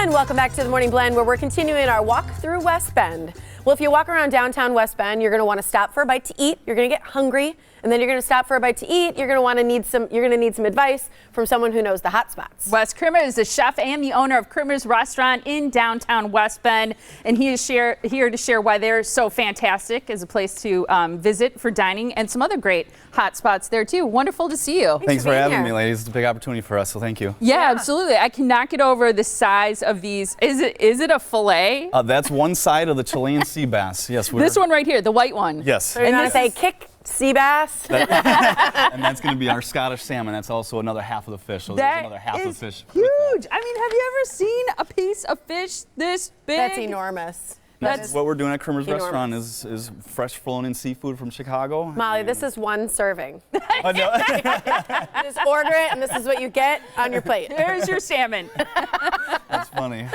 And welcome back to the Morning Blend, where we're continuing our walk through West Bend. Well, if you walk around downtown West Bend, you're going to want to stop for a bite to eat. You're going to get hungry, and then you're going to stop for a bite to eat. You're going to need some advice from someone who knows the hot spots. Wes Krimmer is the chef and the owner of Krimmer's Restaurant in downtown West Bend, and he is here to share why they're so fantastic as a place to visit for dining and some other great hot spots there too. Wonderful to see you. Thanks for having me, ladies. It's a big opportunity for us, so thank you. Yeah, absolutely. I cannot get over the size of these. Is it a fillet? That's one side of the Chilean sea bass. Yes, this one right here, the white one. Yes. So you're going to say kick sea bass? And that's going to be our Scottish salmon. That's also another half of the fish. So there's another half of the fish. Huge. I mean, have you ever seen a piece of fish this big? That's enormous. That's what we're doing at Krimmer's Restaurant is fresh flown-in seafood from Chicago. Molly, this is one serving. Oh, no. Just order it, and this is what you get on your plate. There's your salmon. That's funny. And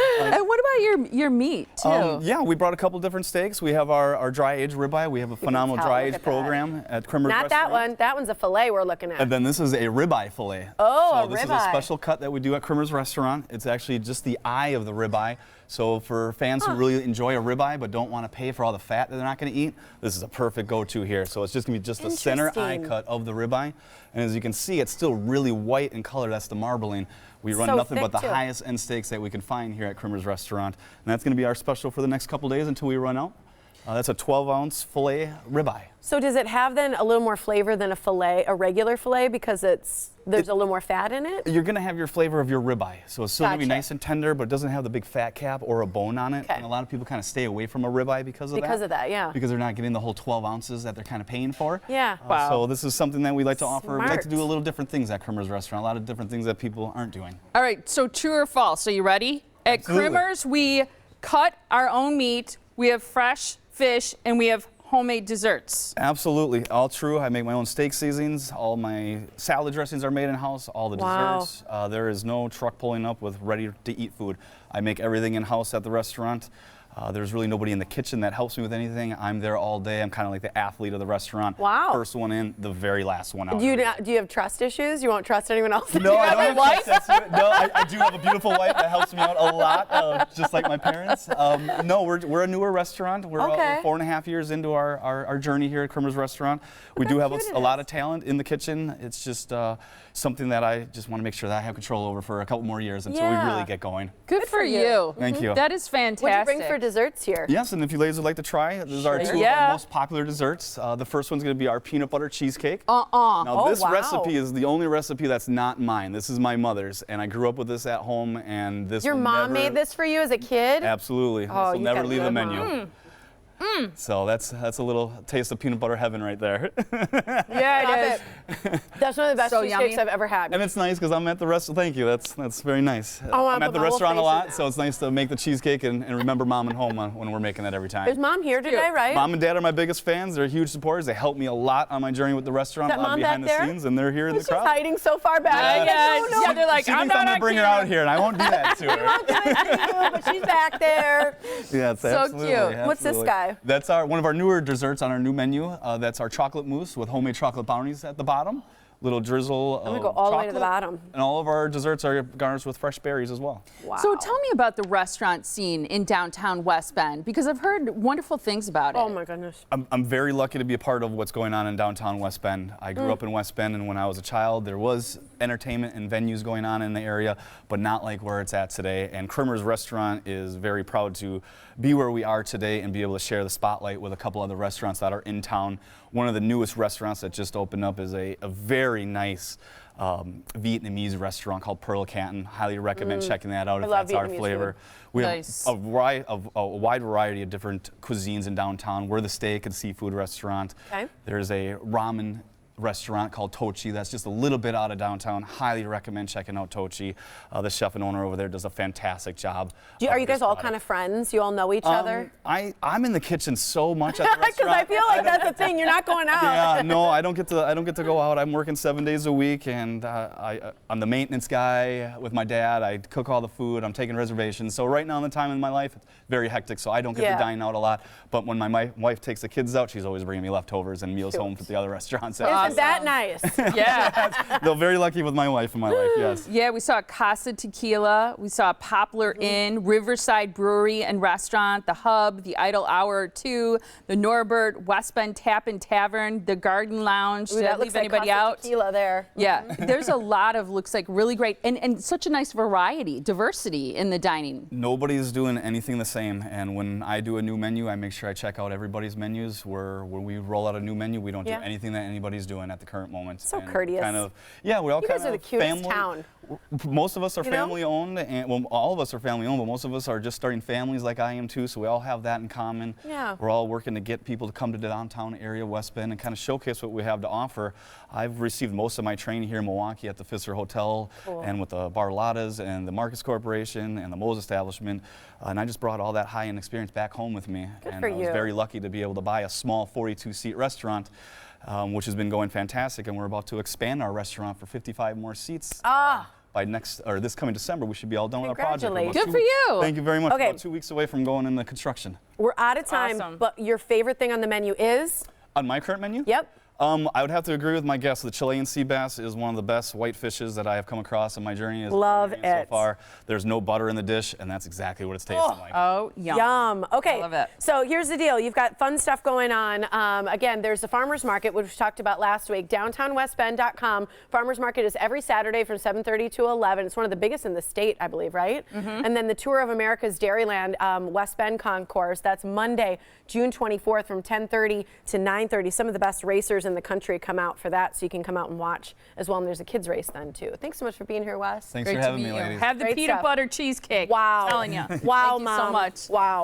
what about your meat, too? Yeah, we brought a couple different steaks. We have our dry-aged ribeye. We have a phenomenal dry-aged program at Krimmer's Restaurant. Not that one. That one's a fillet we're looking at. And then this is a ribeye fillet. Oh, so this is a special cut that we do at Krimmer's Restaurant. It's actually just the eye of the ribeye. So for fans who really enjoy a ribeye but don't want to pay for all the fat that they're not going to eat, this is a perfect go-to here. So it's just going to be just the center eye cut of the ribeye. And as you can see, it's still really white in color. That's the marbling. We run nothing but the highest end steaks that we can find here at Krimmer's Restaurant. And that's going to be our special for the next couple days until we run out. That's a 12-ounce filet ribeye. So does it have then a little more flavor than a regular filet, because there's a little more fat in it? You're going to have your flavor of your ribeye. So it's still going to be nice and tender, but it doesn't have the big fat cap or a bone on it. And a lot of people kind of stay away from a ribeye because of that. Because of that, yeah. Because they're not getting the whole 12 ounces that they're kind of paying for. Yeah. Wow. So this is something that we like to offer. We like to do a little different things at Krimmer's Restaurant, a lot of different things that people aren't doing. All right, so true or false? Are you ready? At Krimmer's, we cut our own meat. We have fresh fish, and we have homemade desserts. Absolutely, all true. I make my own steak seasonings. All my salad dressings are made in-house. All the desserts. There is no truck pulling up with ready-to-eat food. I make everything in-house at the restaurant. There's really nobody in the kitchen that helps me with anything. I'm there all day. I'm kind of like the athlete of the restaurant. Wow. First one in, the very last one out. Do you have trust issues? You won't trust anyone else? No, I don't have trust issues. No, I do have a beautiful wife that helps me out a lot, just like my parents. No, we're a newer restaurant. We're 4.5 years into our journey here at Krimmer's Restaurant. We do have a lot of talent in the kitchen. It's just something that I just want to make sure that I have control over for a couple more years until we really get going. Good for you. Thank you. That is fantastic. What do you bring for desserts here? Yes, and if you ladies would like to try, these are two of our most popular desserts. The first one's going to be our peanut butter cheesecake. Now this recipe is the only recipe that's not mine. This is my mother's, and I grew up with this at home, and this Your mom made this for you as a kid? Absolutely. Oh, this will never leave the menu. So that's a little taste of peanut butter heaven right there. Yeah, it is. That's one of the best cheesecakes I've ever had. And it's nice because I'm at the restaurant. Thank you. That's very nice. I'm at the restaurant a lot, so it's nice to make the cheesecake and remember Mom and home when we're making that every time. Is Mom here today, right? Mom and Dad are my biggest fans. They're huge supporters. They help me a lot on my journey with the restaurant, a lot behind the scenes, and they're here in the crowd. She's hiding so far back. Yeah, they're like, she thinks I'm going to bring her out here, and I won't do that to her. Won't do it to you, but she's back there. Yeah, it's absolutely. So cute. What's this guy? That's one of our newer desserts on our new menu. That's our chocolate mousse with homemade chocolate brownies at the bottom. Little drizzle of I'm gonna go all the way to the bottom. And all of our desserts are garnished with fresh berries as well. Wow. So tell me about the restaurant scene in downtown West Bend, because I've heard wonderful things about it. Oh my goodness. I'm very lucky to be a part of what's going on in downtown West Bend. I grew up in West Bend, and when I was a child, there was entertainment and venues going on in the area, but not like where it's at today. And Krimmer's Restaurant is very proud to be where we are today and be able to share the spotlight with a couple other restaurants that are in town. One of the newest restaurants that just opened up is a very nice Vietnamese restaurant called Pearl Canton. Highly recommend checking that out if that's our flavor. We have a wide variety of different cuisines in downtown. We're the steak and seafood restaurant. There's a ramen restaurant called Tochi that's just a little bit out of downtown. Highly recommend checking out Tochi. The chef and owner over there does a fantastic job. Are you guys all kind of friends? You all know each other? I'm in the kitchen so much at the restaurant. Because I feel like that's the thing. You're not going out. Yeah, no, I don't get to go out. I'm working 7 days a week, and I'm the maintenance guy with my dad. I cook all the food. I'm taking reservations. So right now in the time in my life, it's very hectic. So I don't get to dine out a lot. But when my wife takes the kids out, she's always bringing me leftovers and meals home from the other restaurants. Isn't that nice? Yeah. They're very lucky with my wife in my life, yes. Yeah, we saw Casa Tequila, we saw Poplar Inn, Riverside Brewery and Restaurant, The Hub, The Idle Hour 2, The Norbert, West Bend Tap and Tavern, The Garden Lounge. Ooh, Did that I looks leave anybody like Casa out? Tequila there. Yeah, there's a lot of, looks like really great, and such a nice variety, diversity in the dining. Nobody's doing anything the same, and when I do a new menu, I make sure I check out everybody's menus. When we roll out a new menu, we don't do anything that anybody's doing at the current moment. So And courteous. Kind of, yeah, we all You kind guys are of the cutest family. town. Most of us are You know? family owned, and well, all of us are family owned, but most of us are just starting families like I am too. So we all have that in common. Yeah. We're all working to get people to come to the downtown area, West Bend, and kind of showcase what we have to offer. I've received most of my training here in Milwaukee at the Pfister Hotel, and with the Barladas and the Marcus Corporation and the Moe's establishment, and I just brought all that high-end experience back home with me. Good and for I was you. very lucky to be able to buy a small 42-seat restaurant. Which has been going fantastic, and we're about to expand our restaurant for 55 more seats. By this coming December, we should be all done with our project. We're about Congratulations. Good for you. Thank you very much. Okay. About 2 weeks away from going into construction. We're out of time, Awesome. but your favorite thing on the menu is? On my current menu? Yep. I would have to agree with my guest. The Chilean sea bass is one of the best white fishes that I have come across in my journey. Love So it. far, there's no butter in the dish, and that's exactly what it's tasting like. Oh, yum. Yum. Okay. I love it. So here's the deal. You've got fun stuff going on. Again, there's the farmers market, which we talked about last week. DowntownWestBend.com. Farmers market is every Saturday from 7:30 to 11. It's one of the biggest in the state, I believe, right? And then the Tour of America's Dairyland West Bend Concourse. That's Monday, June 24th from 10:30 to 9:30. Some of the best racers in the country come out for that, so you can come out and watch as well. And there's a kids race then too. Thanks so much for being here, Wes. Thanks Great for to having meet me, you. ladies. Have the Great peanut stuff. butter cheesecake. Wow. I'm telling you. Wow, Thank you Mom. so much. Wow.